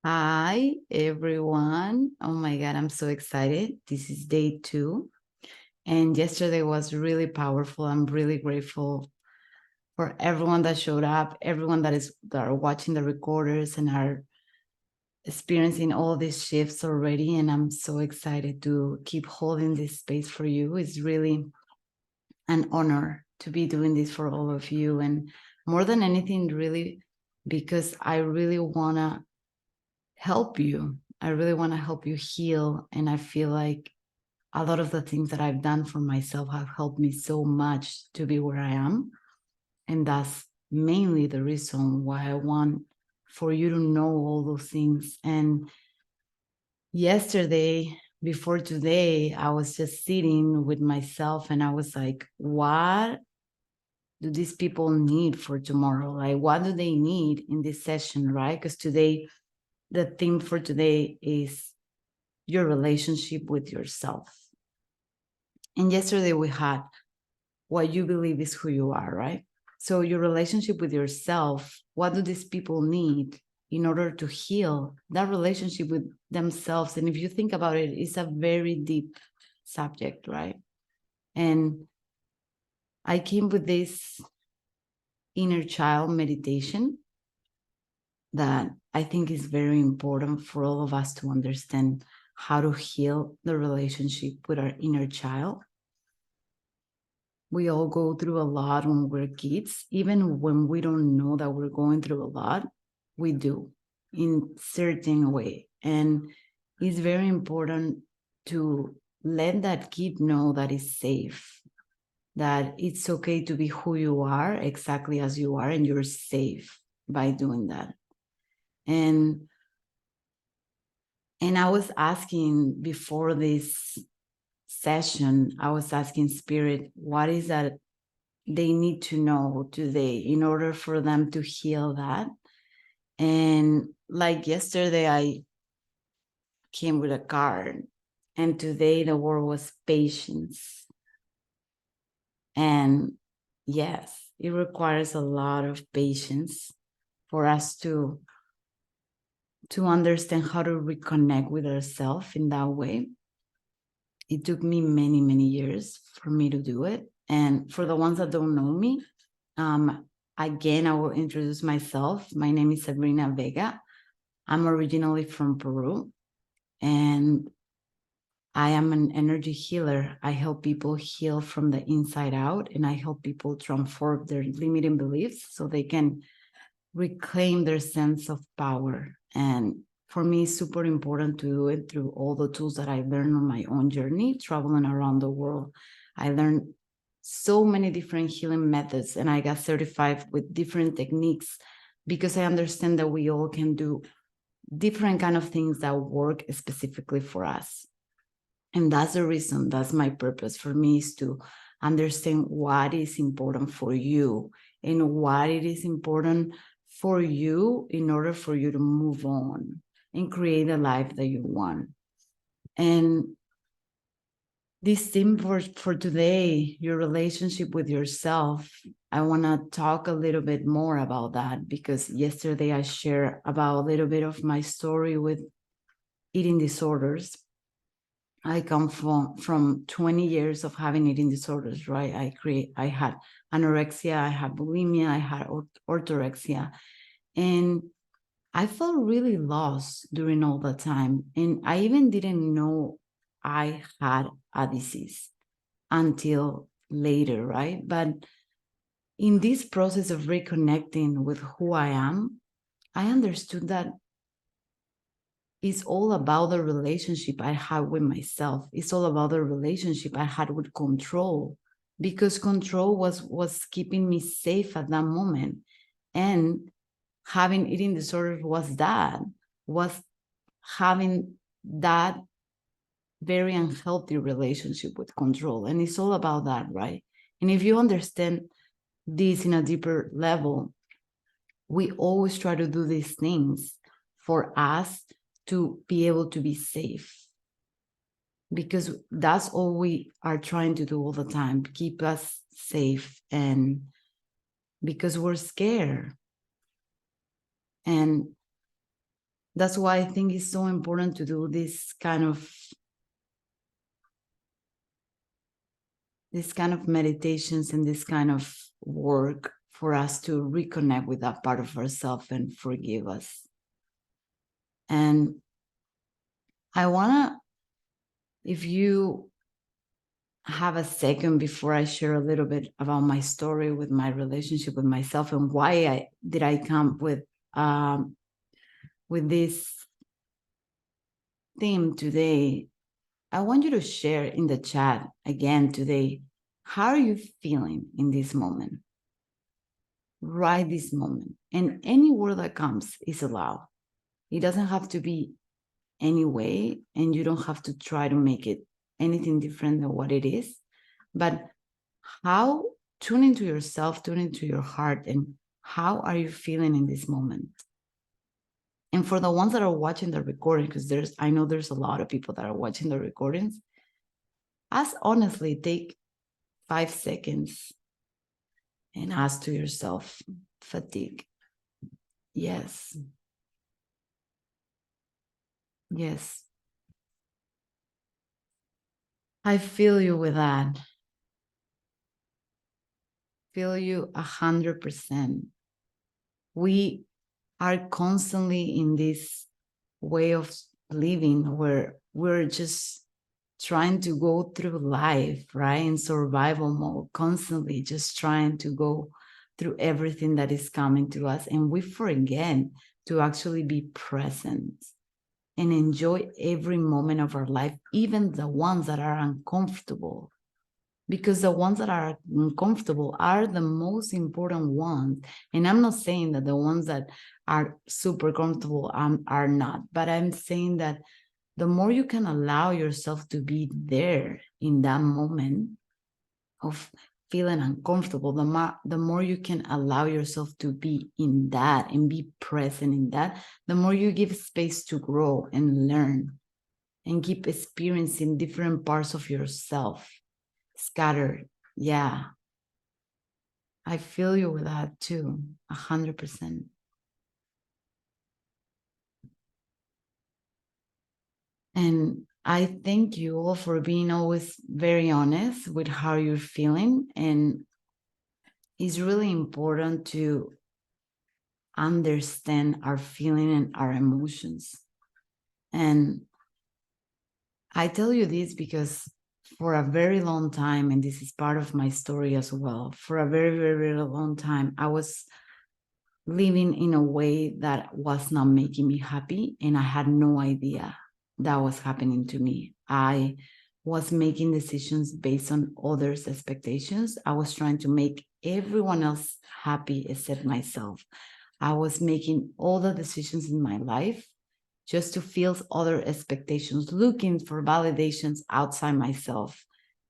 Hi, everyone. Oh my God, I'm so excited. This is day 2. And yesterday was really powerful. I'm really grateful for everyone that showed up, everyone that are watching the recorders and are experiencing all these shifts already. And I'm so excited to keep holding this space for you. It's really an honor to be doing this for all of you. And more than anything, really, because I really want to help you. I really want to help you heal. And I feel like a lot of the things that I've done for myself have helped me so much to be where I am. And that's mainly the reason why I want for you to know all those things. And yesterday, before today, I was just sitting with myself and I was like, what do these people need for tomorrow? Like, what do they need in this session, right? Because today, the theme for today is your relationship with yourself. And yesterday we had what you believe is who you are, right? So your relationship with yourself, what do these people need in order to heal that relationship with themselves? And if you think about it, it's a very deep subject, right? And I came with this inner child meditation that I think is very important for all of us to understand how to heal the relationship with our inner child. We all go through a lot when we're kids, even when we don't know that we're going through a lot, we do in certain way. And it's very important to let that kid know that it's safe, that it's okay to be who you are exactly as you are, and you're safe by doing that. And I was asking before this session, I was asking Spirit, what is that they need to know today in order for them to heal that? And like yesterday, I came with a card, and today the word was patience. And yes, it requires a lot of patience for us to understand how to reconnect with ourselves in that way. It took me many, many years for me to do it. And for the ones that don't know me, again, I will introduce myself. My name is Sabrina Vega. I'm originally from Peru, and I am an energy healer. I help people heal from the inside out, and I help people transform their limiting beliefs so they can reclaim their sense of power. And for me, it's super important to do it through all the tools that I learned on my own journey, traveling around the world. I learned so many different healing methods, and I got certified with different techniques because I understand that we all can do different kind of things that work specifically for us. And that's the reason, that's my purpose for me, is to understand what is important for you and what it is important for you in order for you to move on and create a life that you want. And this theme for today, your relationship with yourself, I want to talk a little bit more about that because yesterday I shared about a little bit of my story with eating disorders. I come from 20 years of having eating disorders, right? I had anorexia, I had bulimia, I had orthorexia, and I felt really lost during all the time. And I even didn't know I had a disease until later, right? But in this process of reconnecting with who I am, I understood that it's all about the relationship I had with myself. It's all about the relationship I had with control, because control was keeping me safe at that moment. And having eating disorders was having that very unhealthy relationship with control. And it's all about that, right? And if you understand this in a deeper level, we always try to do these things for us to be able to be safe, because that's all we are trying to do all the time, keep us safe. And because we're scared. And That's why I think it's so important to do this kind of meditations and this kind of work for us to reconnect with that part of ourselves and forgive us. And I want to, if you have a second before I share a little bit about my story with my relationship with myself and why I come with this theme today, I want you to share in the chat again today, how are you feeling in this moment? Right this moment. And any word that comes is allowed. It doesn't have to be any way, and you don't have to try to make it anything different than what it is. But how, tune into yourself, tune into your heart, and how are you feeling in this moment? And for the ones that are watching the recording, because I know there's a lot of people that are watching the recordings, ask honestly, take 5 seconds and ask to yourself, fatigue. Yes. Yes. I feel you with that. Feel you 100%. We are constantly in this way of living where we're just trying to go through life, right? In survival mode, constantly just trying to go through everything that is coming to us. And we forget to actually be present and enjoy every moment of our life, even the ones that are uncomfortable. Because the ones that are uncomfortable are the most important ones. And I'm not saying that the ones that are super comfortable are not, but I'm saying that the more you can allow yourself to be there in that moment of feeling uncomfortable, the more you can allow yourself to be in that and be present in that, the more you give space to grow and learn and keep experiencing different parts of yourself scattered. Yeah. I feel you with that too, 100%. And I thank you all for being always very honest with how you're feeling. And it's really important to understand our feeling and our emotions. And I tell you this because for a very long time, and this is part of my story as well, for a very, very, very long time, I was living in a way that was not making me happy. And I had no idea that was happening to me. I was making decisions based on others' expectations. I was trying to make everyone else happy except myself. I was making all the decisions in my life just to feel other expectations, looking for validations outside myself,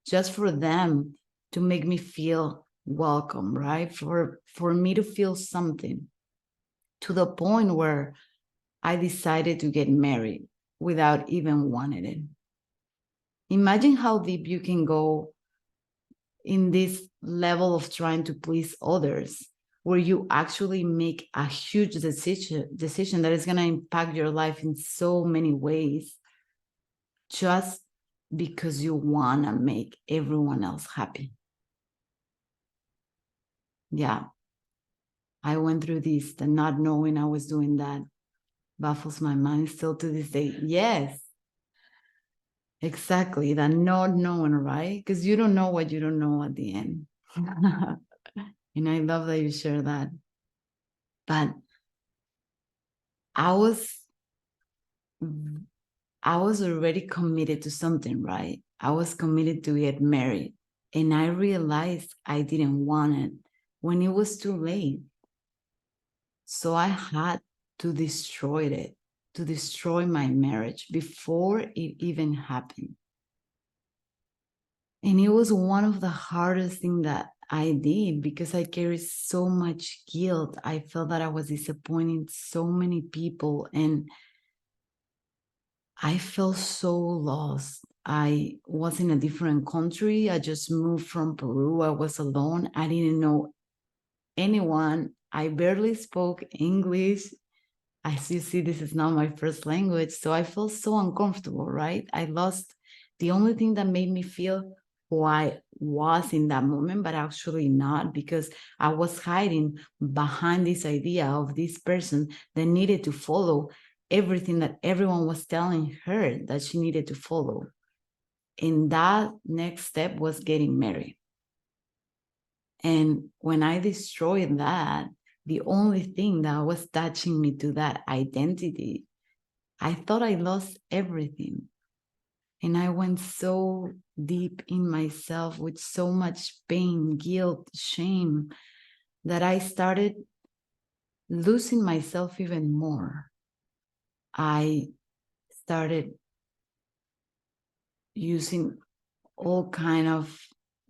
just for them to make me feel welcome, right? For me to feel something, to the point where I decided to get married without even wanting it. Imagine how deep you can go in this level of trying to please others, where you actually make a huge decision that is going to impact your life in so many ways, just because you want to make everyone else happy. Yeah. I went through this, the not knowing I was doing that baffles my mind still to this day. Yes, exactly. That not knowing, right? Because you don't know what you don't know at the end. And I love that you share that. But I was already committed to something, right? I was committed to get married. And I realized I didn't want it when it was too late. So I had to destroy it, to destroy my marriage before it even happened. And it was one of the hardest things that I did because I carried so much guilt. I felt that I was disappointing so many people, and I felt so lost. I was in a different country. I just moved from Peru. I was alone. I didn't know anyone. I barely spoke English. as you see, this is not my first language. So I felt so uncomfortable, right? I lost the only thing that made me feel who I was in that moment, but actually not, because I was hiding behind this idea of this person that needed to follow everything that everyone was telling her that she needed to follow. And that next step was getting married. And when I destroyed that, the only thing that was touching me to that identity, I thought I lost everything. And I went so deep in myself with so much pain, guilt, shame, that I started losing myself even more. I started using all kind of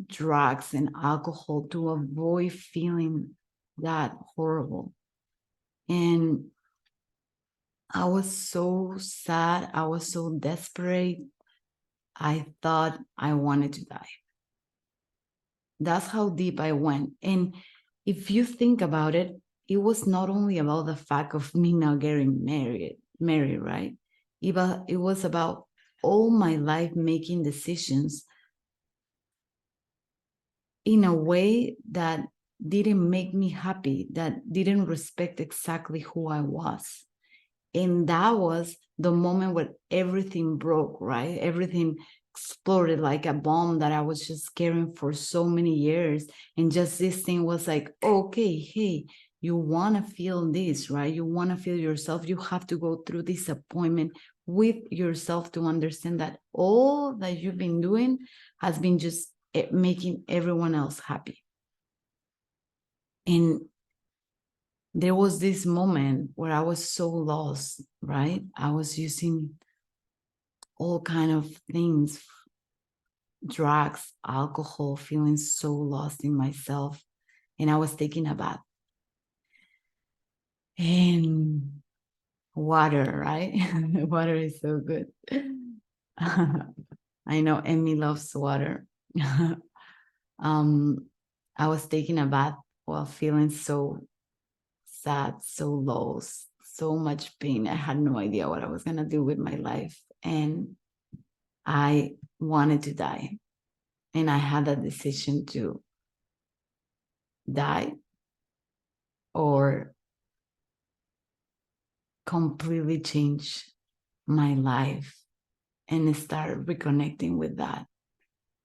drugs and alcohol to avoid feeling that horrible. And I was so sad. I was so desperate. I thought I wanted to die. That's how deep I went. And if you think about it, it was not only about the fact of me not getting married, right? It was about all my life making decisions in a way that didn't make me happy, that didn't respect exactly who I was. And that was the moment where everything broke, right? Everything exploded like a bomb that I was just carrying for so many years. And just this thing was like, okay, hey, you want to feel this, right? You want to feel yourself. You have to go through this appointment with yourself to understand that all that you've been doing has been just making everyone else happy. And there was this moment where I was so lost, right? I was using all kind of things, drugs, alcohol, feeling so lost in myself. And I was taking a bath. And water, right? Water is so good. I know Emmy loves water. um, I was taking a bath while feeling so sad, so lost, so much pain. I had no idea what I was going to do with my life. And I wanted to die. And I had a decision to die or completely change my life and start reconnecting with that,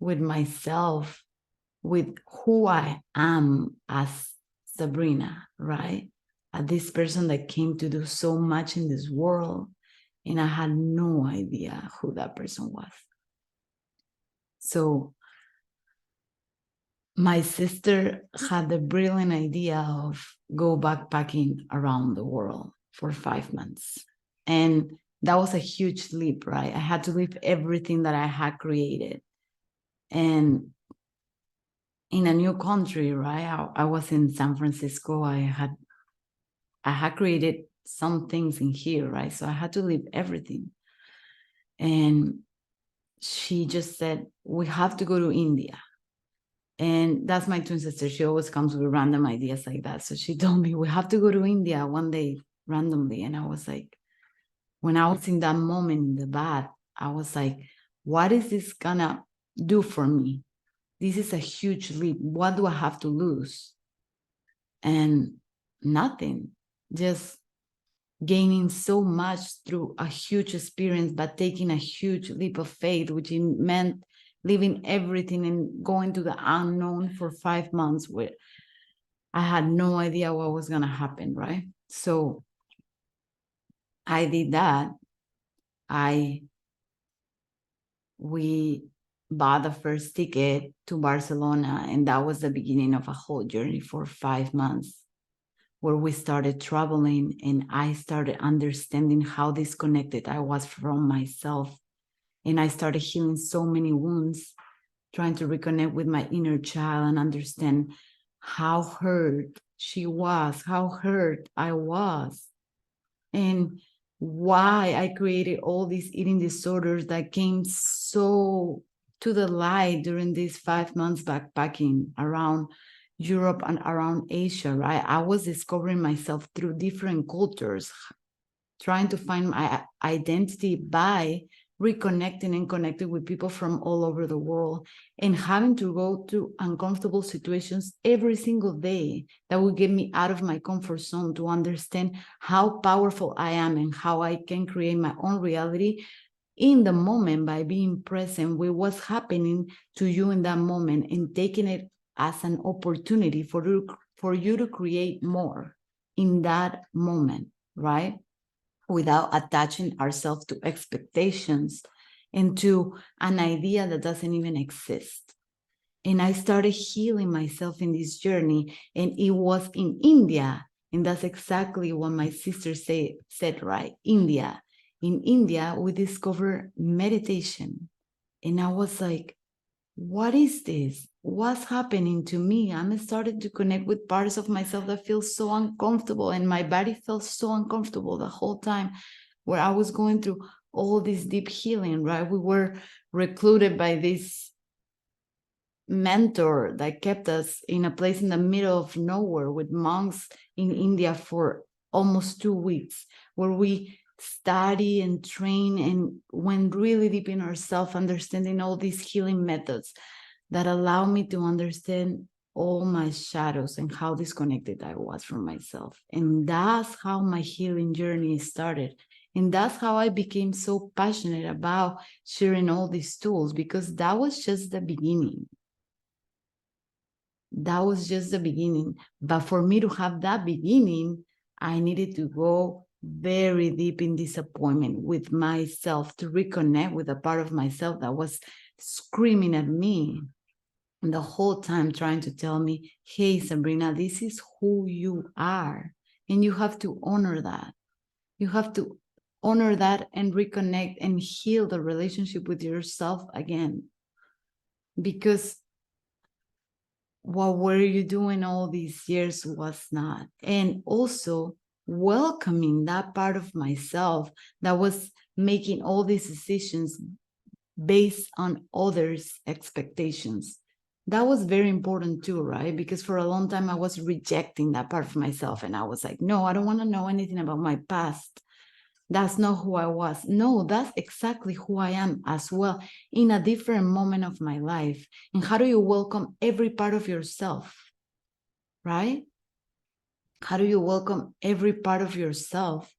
with myself, with who I am as Sabrina, right? This person that came to do so much in this world. And I had no idea who that person was. So my sister had the brilliant idea of go backpacking around the world for 5 months. And that was a huge leap, right? I had to leave everything that I had created. And in a new country, right? I was in San Francisco. I had created some things in here, right? So I had to leave everything. And she just said, we have to go to India. And that's my twin sister. She always comes with random ideas like that. So she told me, we have to go to India one day randomly. And I was like, when I was in that moment in the bath, I was like, what is this gonna do for me? This is a huge leap. What do I have to lose? And nothing, just gaining so much through a huge experience, but taking a huge leap of faith, which meant leaving everything and going to the unknown for 5 months where I had no idea what was going to happen, right? So I did that. We bought the first ticket to Barcelona, and that was the beginning of a whole journey for 5 months where we started traveling and I started understanding how disconnected I was from myself. And I started healing so many wounds, trying to reconnect with my inner child and understand how hurt she was, how hurt I was, and why I created all these eating disorders that came so to the light during these 5 months backpacking around Europe and around Asia, right? I was discovering myself through different cultures, trying to find my identity by reconnecting and connecting with people from all over the world, and having to go through uncomfortable situations every single day that will get me out of my comfort zone to understand how powerful I am and how I can create my own reality in the moment by being present with what's happening to you in that moment and taking it as an opportunity for you to create more in that moment, right? Without attaching ourselves to expectations and to an idea that doesn't even exist. And I started healing myself in this journey, and it was in India. And that's exactly what my sister said, right? India. In India, we discovered meditation. And I was like, what is this? What's happening to me? I'm starting to connect with parts of myself that feel so uncomfortable, and my body felt so uncomfortable the whole time where I was going through all this deep healing, right? We were recluded by this mentor that kept us in a place in the middle of nowhere with monks in India for almost 2 weeks, where we study and train and went really deep in ourselves, understanding all these healing methods that allow me to understand all my shadows and how disconnected I was from myself. And that's how my healing journey started. And that's how I became so passionate about sharing all these tools, because that was just the beginning. That was just the beginning. But for me to have that beginning, I needed to go very deep in disappointment with myself to reconnect with a part of myself that was screaming at me the whole time, trying to tell me, hey, Sabrina, this is who you are. And you have to honor that. You have to honor that and reconnect and heal the relationship with yourself again. Because what were you doing all these years was not. And also welcoming that part of myself that was making all these decisions based on others' expectations. That was very important too, right? Because for a long time I was rejecting that part of myself, and I was like, no, I don't want to know anything about my past. That's not who I was. No, that's exactly who I am as well, in a different moment of my life. And how do you welcome every part of yourself, right? How do you welcome every part of yourself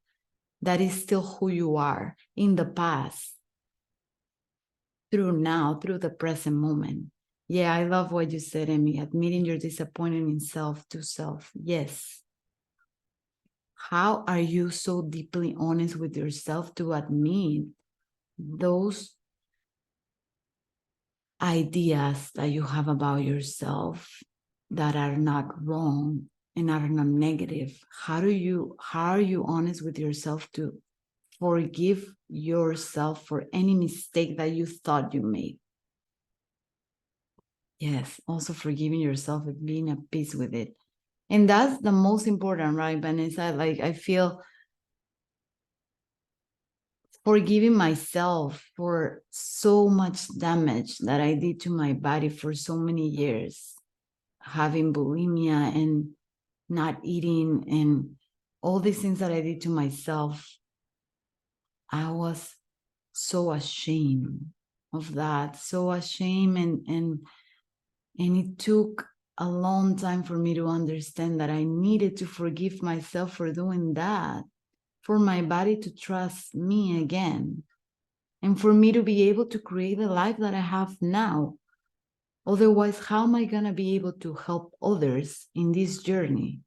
that is still who you are in the past, through now, through the present moment? Yeah, I love what you said, Emmy. Admitting your disappointment in self to self. Yes. How are you so deeply honest with yourself to admit those ideas that you have about yourself that are not wrong and are not negative? How are you honest with yourself to forgive yourself for any mistake that you thought you made? Yes, also forgiving yourself and being at peace with it. And that's the most important, right, Vanessa? Like, I feel forgiving myself for so much damage that I did to my body for so many years, having bulimia and not eating and all these things that I did to myself. I was so ashamed of that, so ashamed, and it took a long time for me to understand that I needed to forgive myself for doing that, for my body to trust me again, and for me to be able to create the life that I have now. Otherwise, how am I going to be able to help others in this journey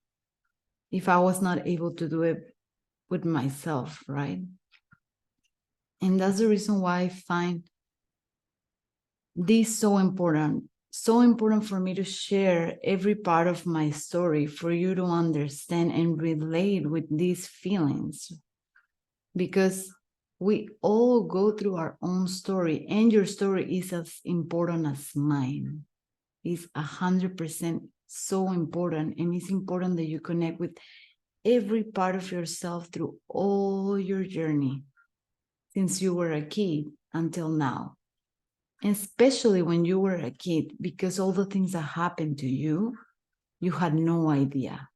if I was not able to do it with myself, right? And that's the reason why I find this so important for me to share every part of my story for you to understand and relate with these feelings, because we all go through our own story, and your story is as important as mine. It's 100% so important, and it's important that you connect with every part of yourself through all your journey since you were a kid until now. Especially when you were a kid, because all the things that happened to you, you had no idea.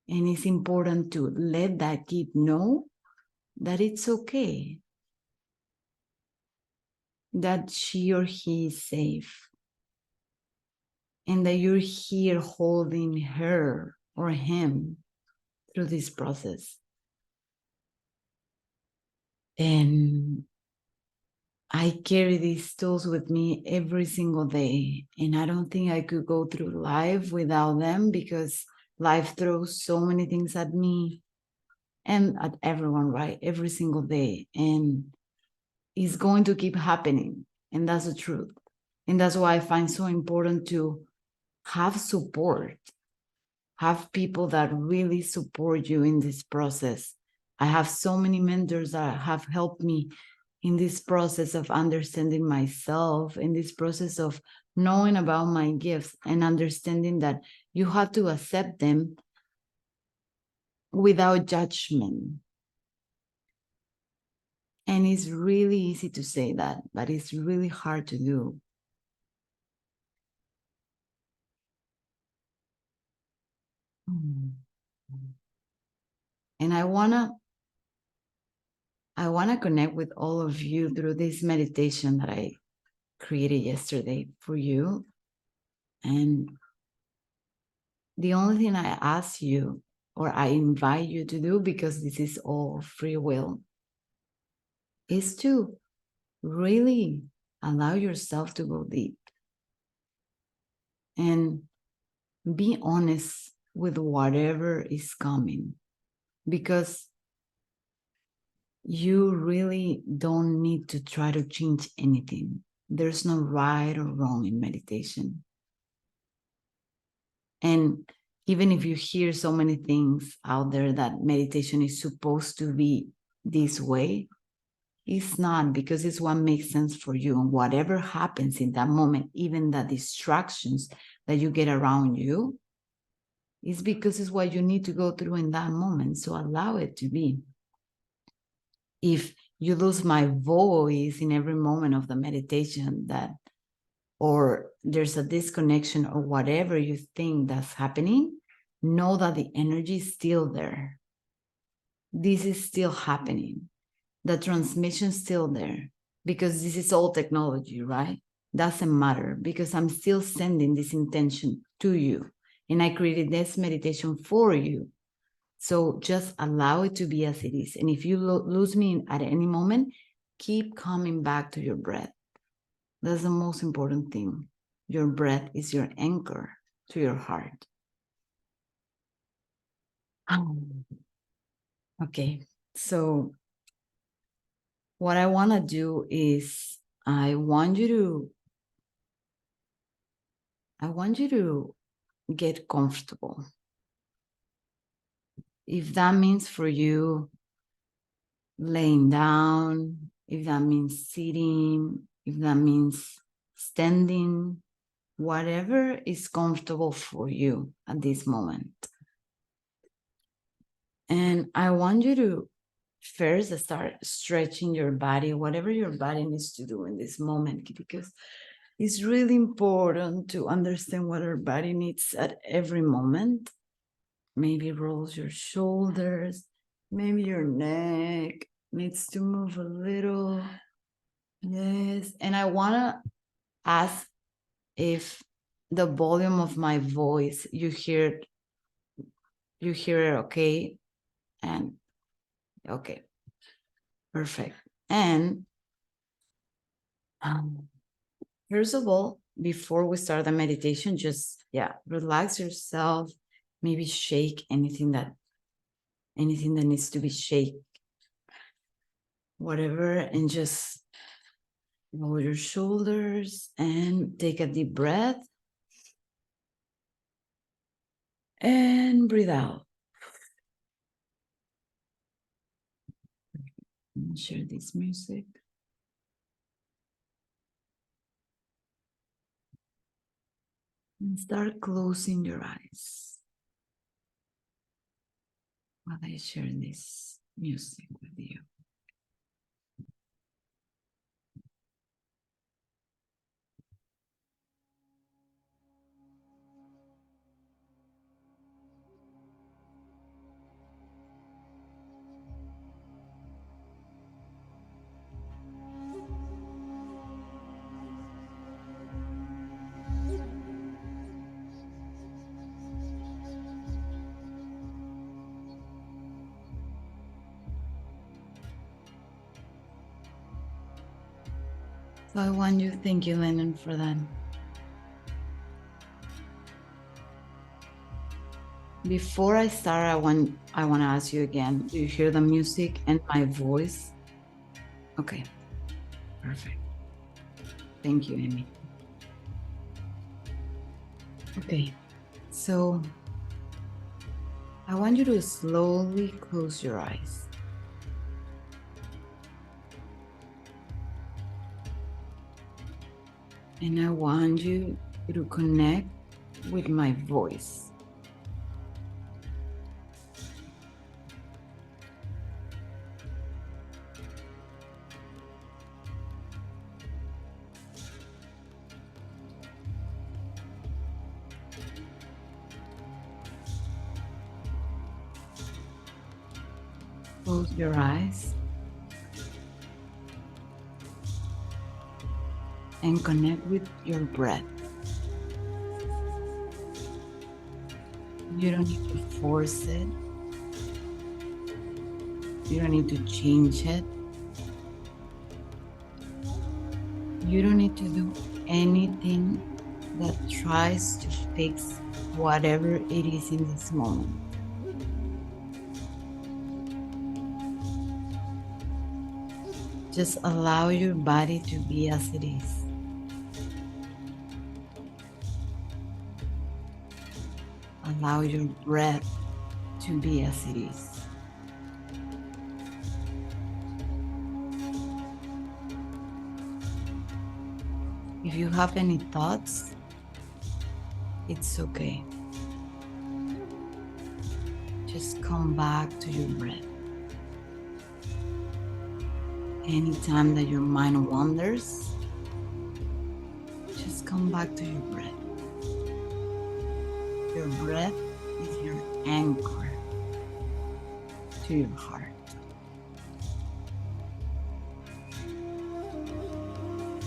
And it's important to let that kid know that it's okay, that she or he is safe, and that you're here holding her or him through this process. And I carry these tools with me every single day. And I don't think I could go through life without them, because life throws so many things at me and at everyone, right? Every single day. And it's going to keep happening. And that's the truth. And that's why I find so important to have support, have people that really support you in this process. I have so many mentors that have helped me in this process of understanding myself, in this process of knowing about my gifts and understanding that you have to accept them without judgment. And it's really easy to say that, but it's really hard to do. And I wanna connect with all of you through this meditation that I created yesterday for you. And the only thing I ask you, or I invite you to do, because this is all free will, is to really allow yourself to go deep and be honest with whatever is coming, because you really don't need to try to change anything. There's no right or wrong in meditation. And even if you hear so many things out there that meditation is supposed to be this way, it's not, because it's what makes sense for you. And whatever happens in that moment, even the distractions that you get around you, is because it's what you need to go through in that moment. So allow it to be. If you lose my voice in every moment of the meditation, or there's a disconnection or whatever you think that's happening, know that the energy is still there. This is still happening. The transmission is still there, because this is all technology, right? Doesn't matter, because I'm still sending this intention to you. And I created this meditation for you. So just allow it to be as it is. And if you lose me at any moment, keep coming back to your breath. That's the most important thing. Your breath is your anchor to your heart. Okay, so what I want to do is I want you to get comfortable. If that means for you laying down, if that means sitting, if that means standing, whatever is comfortable for you at this moment. And I want you to first start stretching your body, whatever your body needs to do in this moment, because it's really important to understand what our body needs at every moment. Maybe rolls your shoulders, maybe your neck needs to move a little. Yes, and I want to ask if the volume of my voice, you hear it okay? And okay, perfect. And first of all, before we start the meditation, just relax yourself. Maybe shake anything that needs to be shake, whatever, and just lower your shoulders and take a deep breath and breathe out. And share this music. And start closing your eyes while I share this music with you. So I want you, thank you, Lennon, for that. Before I start, I want to ask you again. Do you hear the music and my voice? Okay, perfect. Thank you, Amy. Okay, so I want you to slowly close your eyes. And I want you to connect with my voice. Close your eyes and connect with your breath. You don't need to force it. You don't need to change it. You don't need to do anything that tries to fix whatever it is in this moment. Just allow your body to be as it is. Allow your breath to be as it is. If you have any thoughts, it's okay. Just come back to your breath. Anytime that your mind wanders, just come back to your breath. Your breath is your anchor to your heart.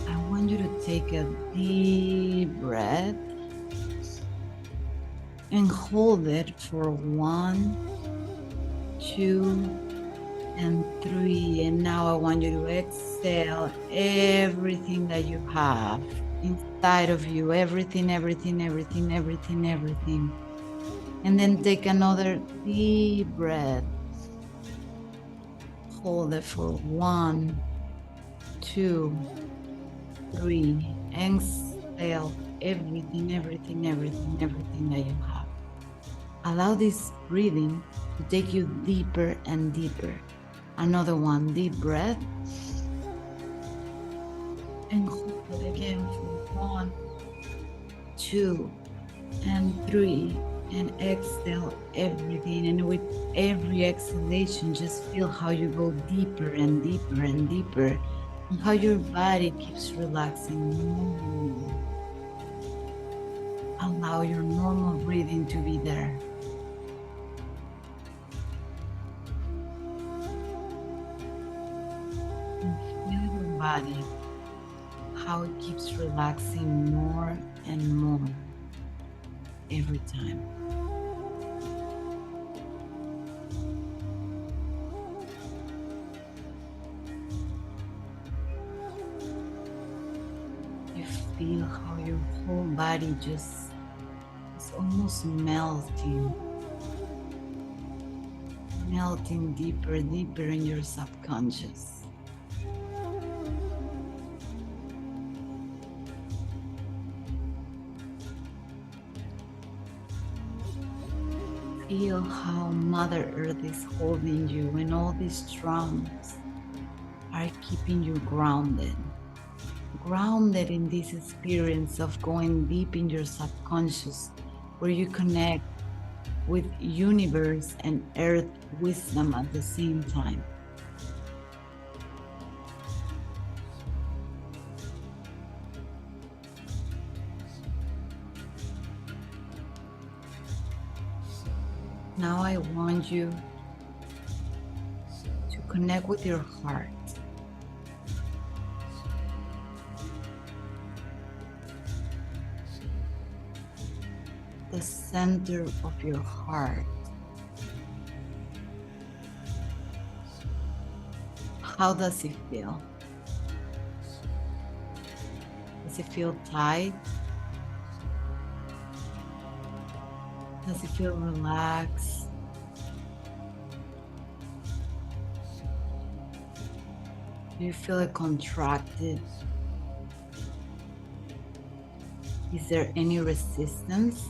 I want you to take a deep breath and hold it for 1, 2, and 3. And now I want you to exhale everything that you have inside of you, everything. And then take another deep breath. Hold it for 1, 2, 3. Exhale everything that you have. Allow this breathing to take you deeper and deeper. Another one, deep breath. And hold it again for 1, 2, and 3. And exhale everything. And with every exhalation, just feel how you go deeper and deeper and deeper. And how your body keeps relaxing. Allow your normal breathing to be there. And feel your body, how it keeps relaxing more and more every time. You feel how your whole body just is almost melting deeper in your subconscious. Feel how Mother Earth is holding you, and all these drums are keeping you grounded in this experience of going deep in your subconscious, where you connect with universe and earth wisdom at the same time. Now I want you to connect with your heart. The center of your heart. How does it feel? Does it feel tight? Does it feel relaxed? Do you feel it contracted? Is there any resistance?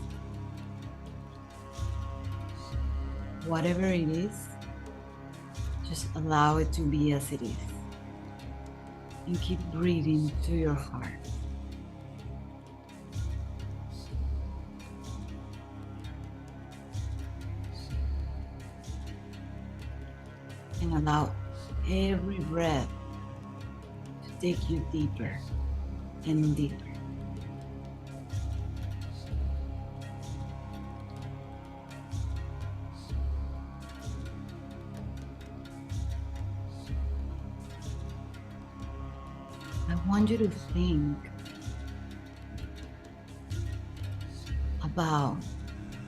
Whatever it is, just allow it to be as it is. And keep breathing to your heart. And allow every breath to take you deeper and deeper. I want you to think about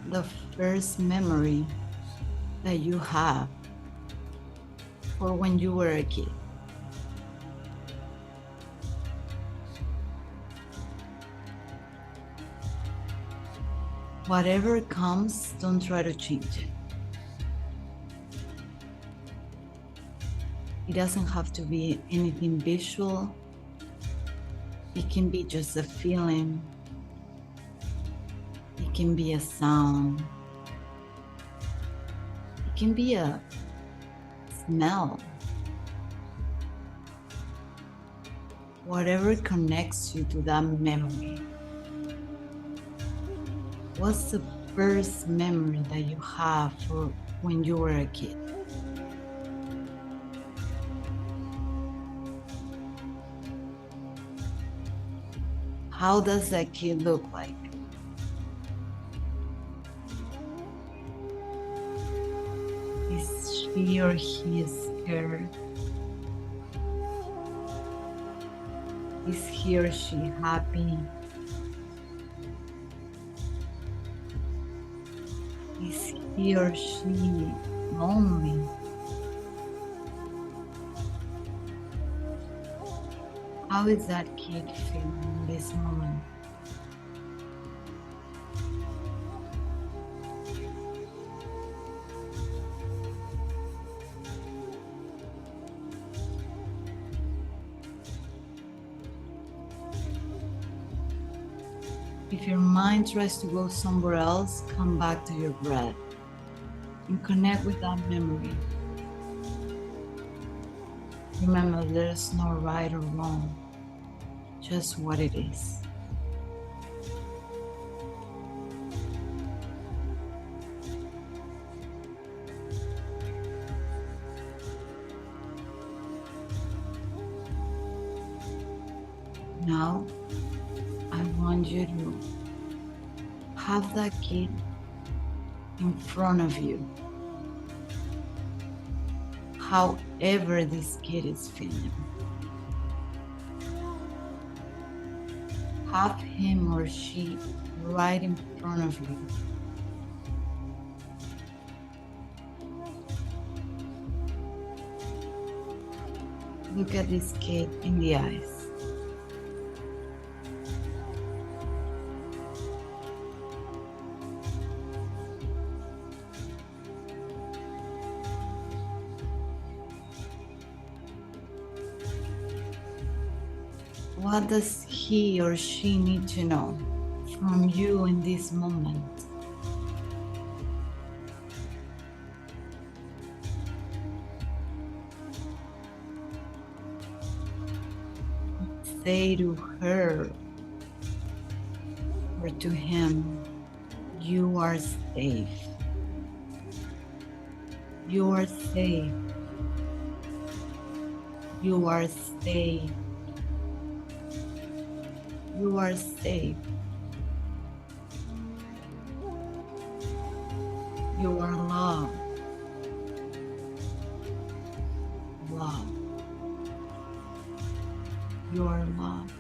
the first memory that you have for when you were a kid. Whatever comes, don't try to change it. It doesn't have to be anything visual. It can be just a feeling. It can be a sound. It can be a smell. Whatever connects you to that memory. What's the first memory that you have for when you were a kid? How does that kid look like? Is she or he scared? Is he or she happy? Is he or she lonely? How is that kid feeling in this moment? If your mind tries to go somewhere else, come back to your breath and connect with that memory. Remember, there's no right or wrong, just what it is. Now, I want you to have that kid in front of you. However this kid is feeling. Have him or she right in front of you. Look at this kid in the eyes. What does he or she need to know from you in this moment? Say to her or to him, you are safe. You are safe. You are safe. You are safe. You are loved. Loved. You are loved.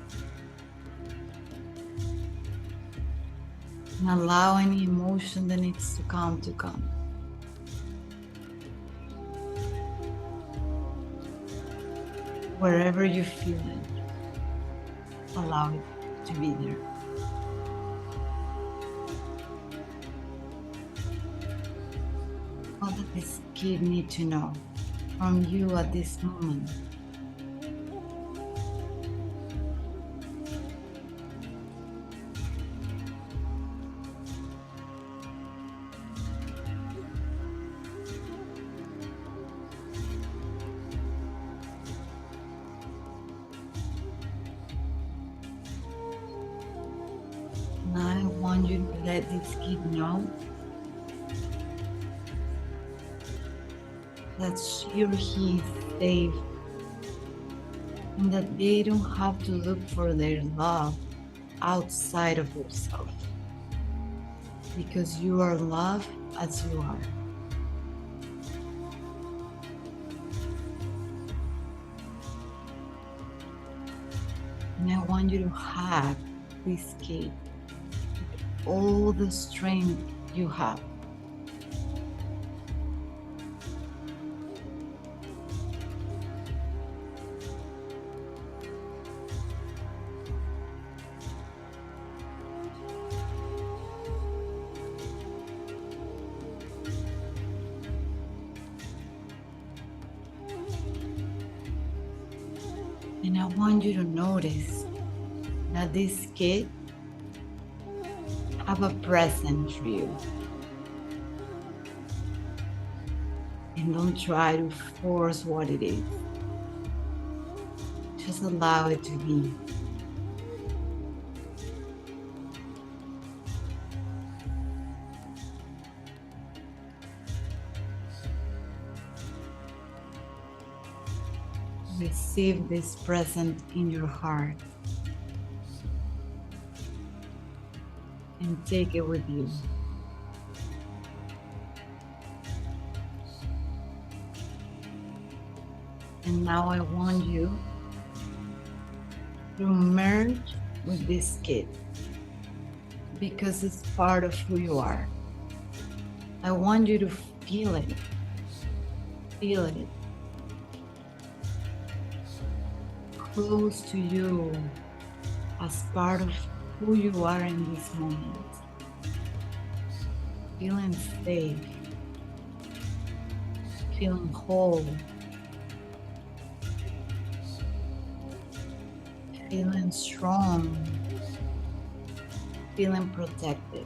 And allow any emotion that needs to come to come. Wherever you feel it, allow it. to be there. What does this kid need to know from you at this moment? Now I want you to let this kid know that she or he is safe and that they don't have to look for their love outside of yourself, because you are loved as you are. And I want you to hug this kid with all the strength you have. And I want you to notice that this kid have a present for you. And don't try to force what it is. Just allow it to be. Receive this present in your heart and take it with you. And now I want you to merge with this kid because it's part of who you are. I want you to feel it. Feel it. Close to you as part of who you are in this moment. Feeling safe, feeling whole, feeling strong, feeling protected.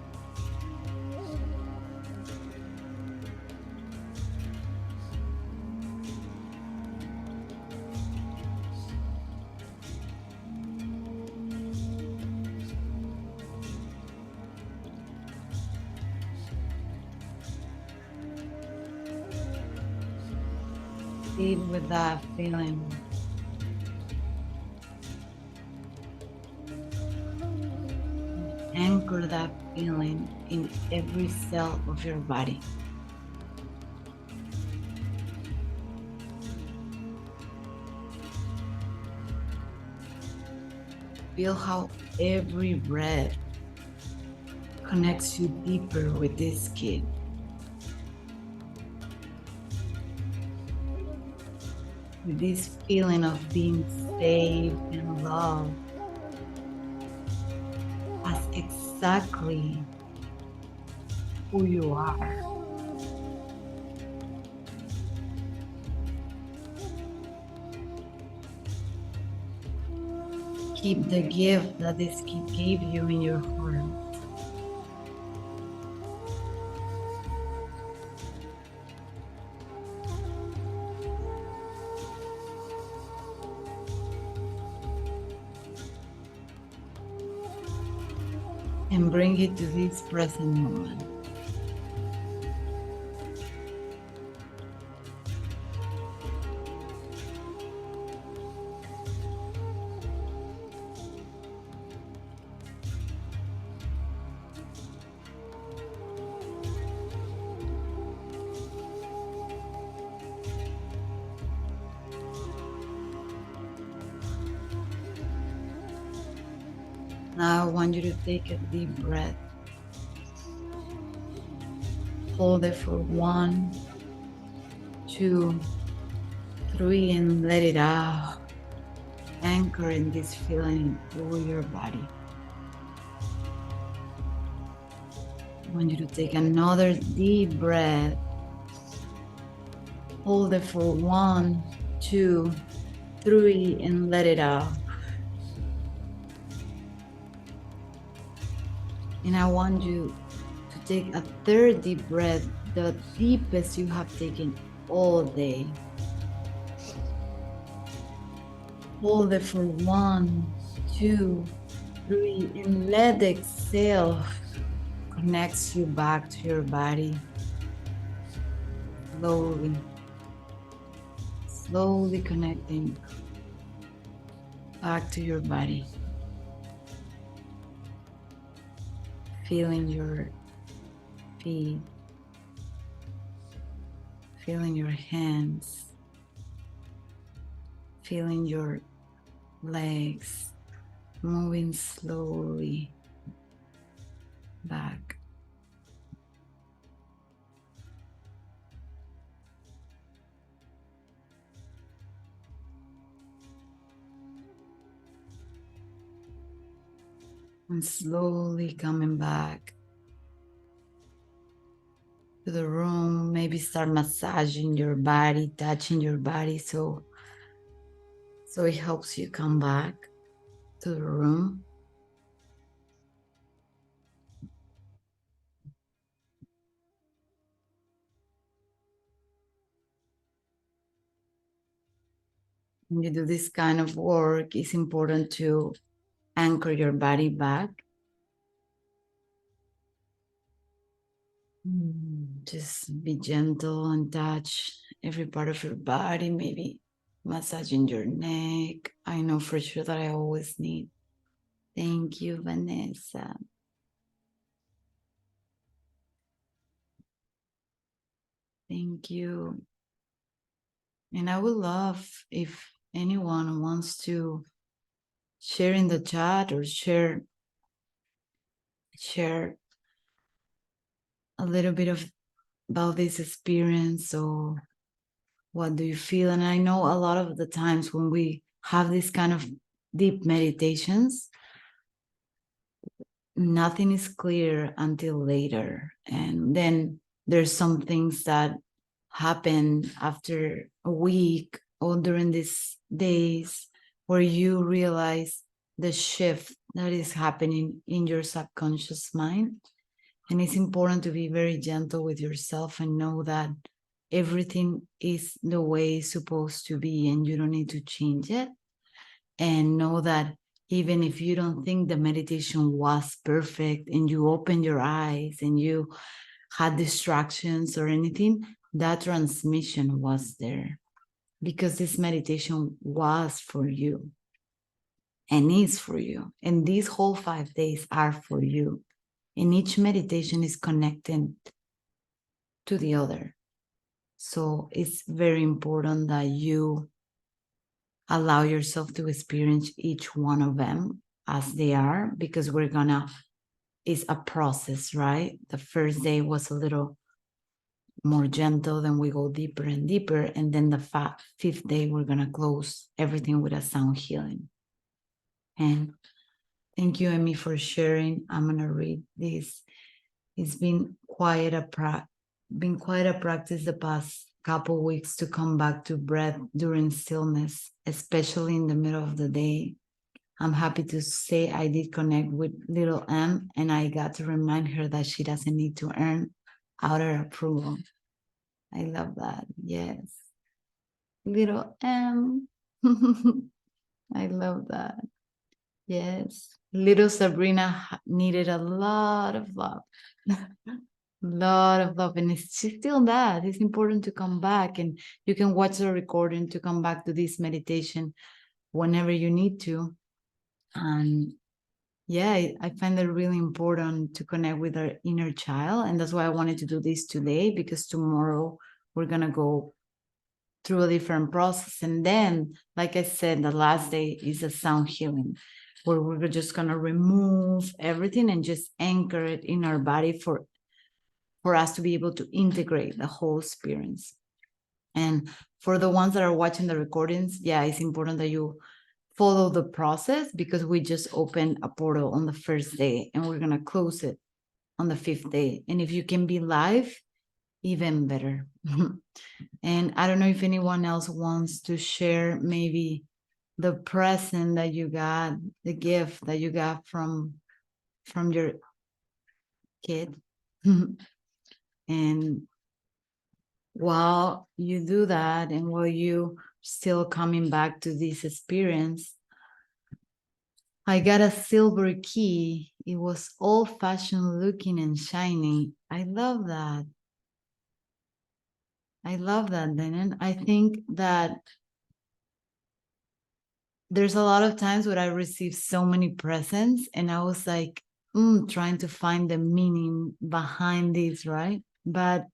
Sit with that feeling. Anchor that feeling in every cell of your body. Feel how every breath connects you deeper with this kid. With this feeling of being safe and loved as exactly who you are. Keep the gift that this kid gave you in your heart. And bring it to this present moment. Now I want you to take a deep breath. Hold it for 1, 2, 3, and let it out. Anchor in this feeling through your body. want you to take another deep breath. Hold it for 1, 2, 3, and let it out. And I want you to take a third deep breath, the deepest you have taken all day. Hold it for 1, 2, 3, and let the exhale connects you back to your body. Slowly, slowly connecting back to your body. Feeling your feet, feeling your hands, feeling your legs, moving slowly back. And slowly coming back to the room. Maybe start massaging your body, touching your body so it helps you come back to the room. When you do this kind of work, it's important to anchor your body back. Just be gentle and touch every part of your body, maybe massaging your neck. I know for sure that I always need. Thank you, Vanessa. Thank you. And I would love if anyone wants to share in the chat or share a little bit about this experience, or what do you feel? And I know a lot of the times when we have this kind of deep meditations, nothing is clear until later. And then there's some things that happen after a week or during these days where you realize the shift that is happening in your subconscious mind. And it's important to be very gentle with yourself and know that everything is the way it's supposed to be and you don't need to change it. And know that even if you don't think the meditation was perfect and you open your eyes and you had distractions or anything, that transmission was there because this meditation was for you and is for you. And these whole 5 days are for you. And each meditation is connected to the other. So it's very important that you allow yourself to experience each one of them as they are, because it's a process, right? The first day was a little more gentle, then we go deeper and deeper. And then the fifth day, we're gonna close everything with a sound healing. And thank you, Amy, for sharing. I'm gonna read this. It's been quite a practice the past couple weeks to come back to breath during stillness, especially in the middle of the day. I'm happy to say I did connect with little M, and I got to remind her that she doesn't need to earn outer approval. I love that. Yes. Little M. I love that. Yes. Little Sabrina needed a lot of love. Lot of love, and she's still that. It's important to come back, and you can watch the recording to come back to this meditation whenever you need to. And yeah, I find it really important to connect with our inner child, and that's why I wanted to do this today, because tomorrow we're gonna go through a different process. And then, like I said, the last day is a sound healing, where we're just gonna remove everything and just anchor it in our body for us to be able to integrate the whole experience. And for the ones that are watching the recordings, yeah, it's important that you follow the process, because we just opened a portal on the first day and we're going to close it on the 5th day. And if you can be live, even better. And I don't know if anyone else wants to share maybe the present that you got, the gift that you got from your kid. And while you do that, and while you still coming back to this experience, I got a silver key. It was old-fashioned looking and shiny. I love that. I love that, Lennon. I think that there's a lot of times where I receive so many presents and I was like, trying to find the meaning behind this, right? But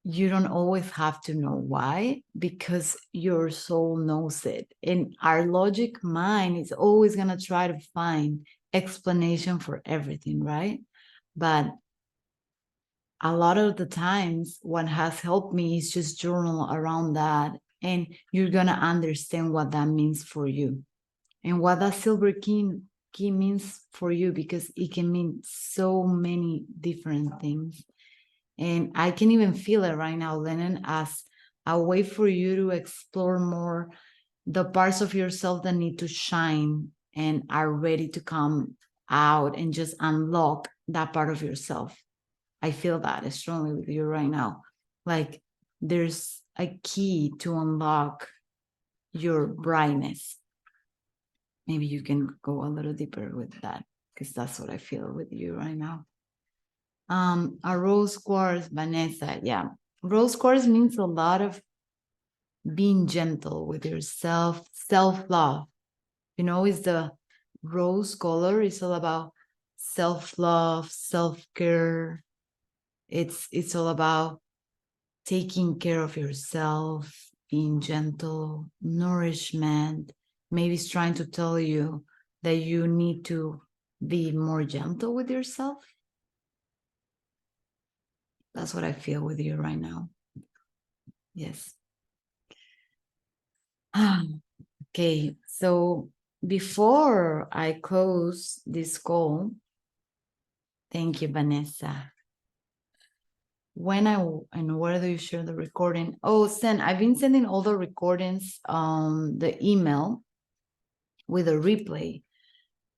you don't always have to know why, because your soul knows it. And our logic mind is always going to try to find explanation for everything, right? But a lot of the times, what has helped me is just journal around that, and you're going to understand what that means for you and what that silver key means for you, because it can mean so many different things. And I can even feel it right now, Lennon, as a way for you to explore more the parts of yourself that need to shine and are ready to come out and just unlock that part of yourself. I feel that strongly with you right now. Like there's a key to unlock your brightness. Maybe you can go a little deeper with that, because that's what I feel with you right now. A rose quartz, Vanessa. Yeah. Rose quartz means a lot of being gentle with yourself, self-love. Is the rose color. It's all about self-love, self-care. It's all about taking care of yourself, being gentle, nourishment. Maybe it's trying to tell you that you need to be more gentle with yourself. That's what I feel with you right now. Yes. Okay, so before I close this call, thank you, Vanessa. When and where do you share the recording? Oh, I've been sending all the recordings on the email with a replay.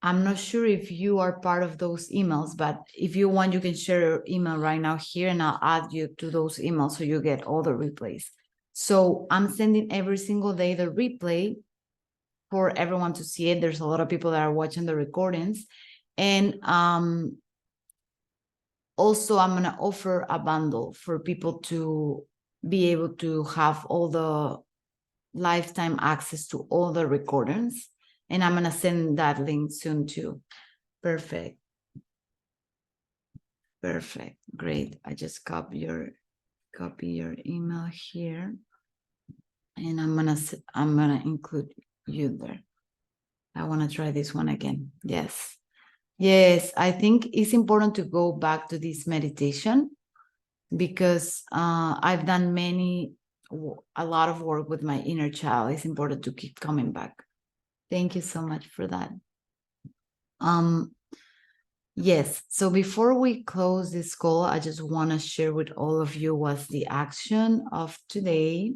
I'm not sure if you are part of those emails, but if you want, you can share your email right now here, and I'll add you to those emails so you get all the replays. So I'm sending every single day the replay for everyone to see it. There's a lot of people that are watching the recordings. And also, I'm going to offer a bundle for people to be able to have all the lifetime access to all the recordings. And I'm going to send that link soon too. Perfect. Perfect. Great. I just copy your email here. And I'm gonna include you there. I want to try this one again. Yes. Yes, I think it's important to go back to this meditation, because I've done a lot of work with my inner child. It's important to keep coming back. Thank you so much for that. Yes, so before we close this call, I just want to share with all of you what's the action of today.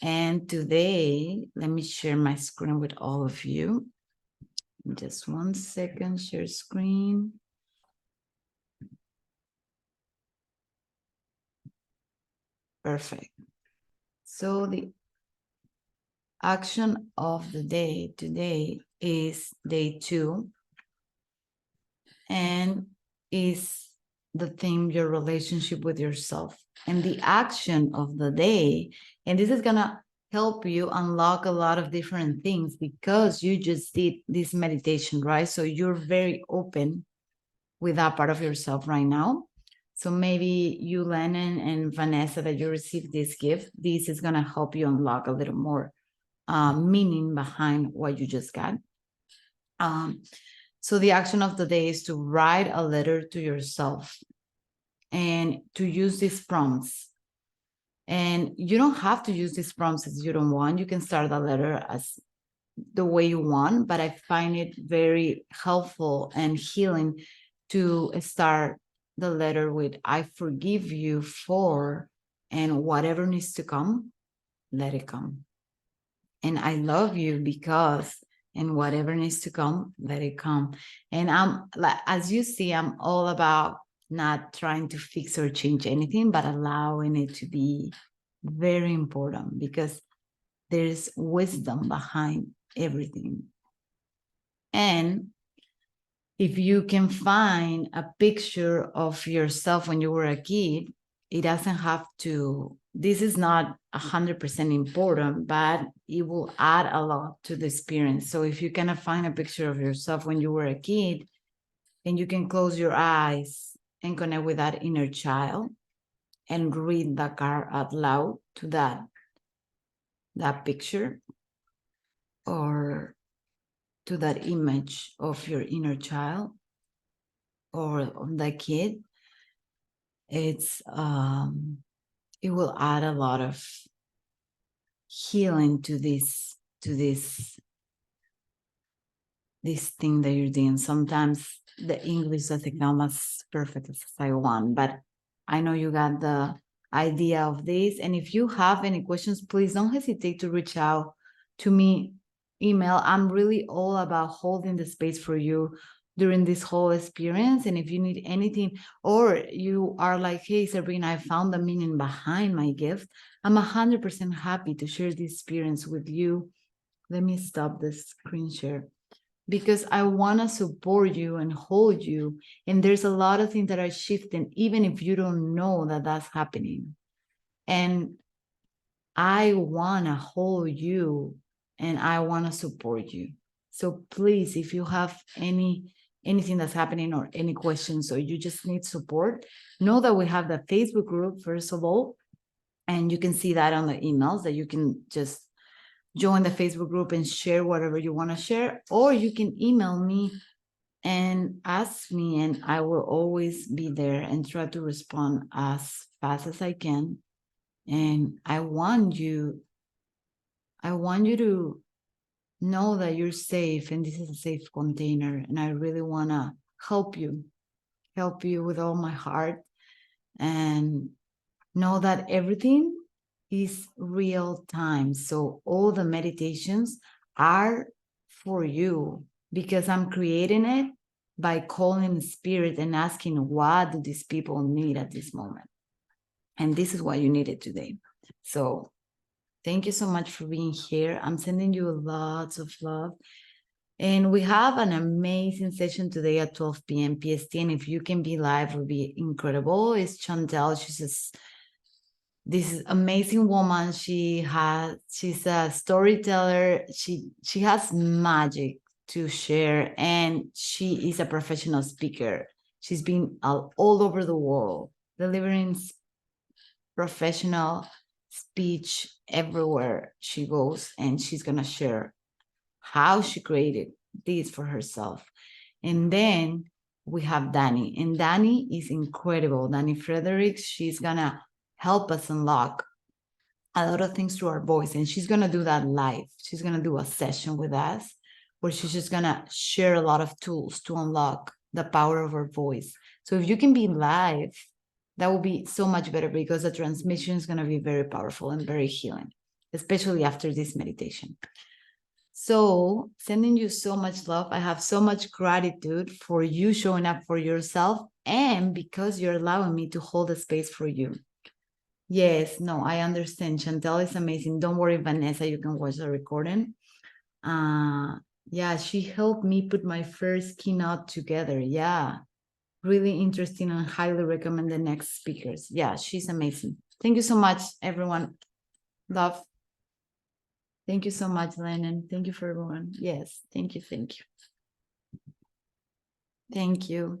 And today, let me share my screen with all of you. Just 1 second, share screen. Perfect. So the action of the day today is day 2, and is the theme, your relationship with yourself. And the action of the day, and this is gonna help you unlock a lot of different things, because you just did this meditation, right? So you're very open with that part of yourself right now. So maybe you, Lennon, and Vanessa, that you received this gift, this is gonna help you unlock a little more meaning behind what you just got. So the action of the day is to write a letter to yourself and to use these prompts. And you don't have to use these prompts if you don't want. You can start a letter as the way you want, but I find it very helpful and healing to start the letter with I forgive you for, and whatever needs to come, let it come. And I love you because, and whatever needs to come, let it come. And I'm like, as you see, I'm all about not trying to fix or change anything, but allowing it to be very important, because there's wisdom behind everything. And if you can find a picture of yourself when you were a kid, it doesn't have to, this is not 100% important, but it will add a lot to the experience. So if you can find a picture of yourself when you were a kid, and you can close your eyes and connect with that inner child and read the card out loud to that picture, or to that image of your inner child or of the kid, it's it will add a lot of healing to this thing that you're doing. Sometimes the English doesn't come as perfect as I want, but I know you got the idea of this. And if you have any questions, please don't hesitate to reach out to me, email. I'm really all about holding the space for you during this whole experience. And if you need anything, or you are like, hey, Sabrina, I found the meaning behind my gift, I'm 100% happy to share this experience with you. Let me stop the screen share, because I want to support you and hold you. And there's a lot of things that are shifting, even if you don't know that that's happening. And I want to hold you and I want to support you. So please, if you have anything that's happening or any questions, or you just need support, know that we have the Facebook group, first of all, and you can see that on the emails, that you can just join the Facebook group and share whatever you want to share, or you can email me and ask me, and I will always be there and try to respond as fast as I can. And I want you to know that you're safe, and this is a safe container, and I really want to help you with all my heart, and know that everything is real time. So all the meditations are for you, because I'm creating it by calling spirit and asking, what do these people need at this moment? And this is what you needed today. So thank you so much for being here. I'm sending you lots of love. And we have an amazing session today at 12 p.m. PST. And if you can be live, it would be incredible. It's Chantel. She's this amazing woman. She's a storyteller. She has magic to share, and she is a professional speaker. She's been all over the world delivering professional speech everywhere she goes, and she's gonna share how she created this for herself. And then we have Dani, and Dani is incredible. Dani Fredericks, she's gonna help us unlock a lot of things through our voice, and she's gonna do that live. She's gonna do a session with us where she's just gonna share a lot of tools to unlock the power of our voice. So if you can be live, that will be so much better, because the transmission is gonna be very powerful and very healing, especially after this meditation. So sending you so much love. I have so much gratitude for you showing up for yourself, and because you're allowing me to hold a space for you. Yes, no, I understand. Chantel is amazing. Don't worry, Vanessa, you can watch the recording. Yeah, she helped me put my first keynote together. Yeah, really interesting, and highly recommend the next speakers. Yeah, she's amazing. Thank you so much, everyone. Love. Thank you so much, Lennon. Thank you for everyone. Yes, thank you. Thank you. Thank you.